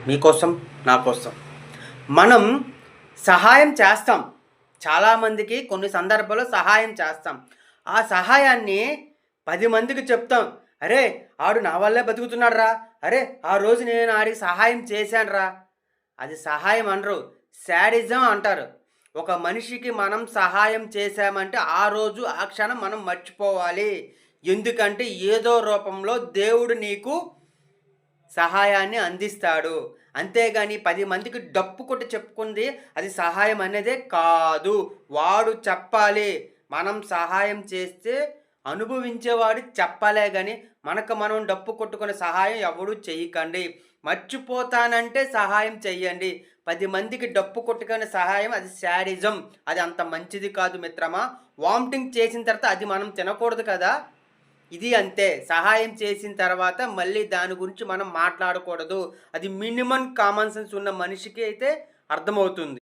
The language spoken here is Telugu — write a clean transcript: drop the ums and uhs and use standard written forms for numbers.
మీకోసం నా కోసం మనం సహాయం చేస్తాం. చాలామందికి కొన్ని సందర్భాల్లో సహాయం చేస్తాం. ఆ సహాయాన్ని 10 మందికి చెప్తాం. అరే ఆడు నా వల్లే బతుకుతున్నాడురా, అరే ఆ రోజు నేను ఆడికి సహాయం చేశానురా. అది సహాయం అనరు, శాడిజం అంటారు. ఒక మనిషికి మనం సహాయం చేశామంటే ఆ రోజు ఆ క్షణం మనం మర్చిపోవాలి. ఎందుకంటే ఏదో రూపంలో దేవుడు నీకు సహాయాన్ని అందిస్తాడు. అంతేగాని 10 మందికి డప్పు కొట్టి చెప్పుకుంది అది సహాయం అనేదే కాదు. వాడు చెప్పాలి. మనం సహాయం చేస్తే అనుభవించేవాడు చెప్పాలే గాని, మనకు మనం డప్పు కొట్టుకునే సహాయం ఎవడు చెయ్యకండి. మర్చిపోతానంటే సహాయం చెయ్యండి. 10 మందికి డప్పు కొట్టుకునే సహాయం అది శాడిజం. అది అంత మంచిది కాదు మిత్రమా. వామిటింగ్ చేసిన తర్వాత అది మనం తినకూడదు కదా! ఇది అంతే. సహాయం చేసిన తర్వాత మళ్ళీ దాని గురించి మనం మాట్లాడకూడదు. అది మినిమమ్ కామన్ సెన్స్ ఉన్న మనిషికి అయితే అర్థమవుతుంది.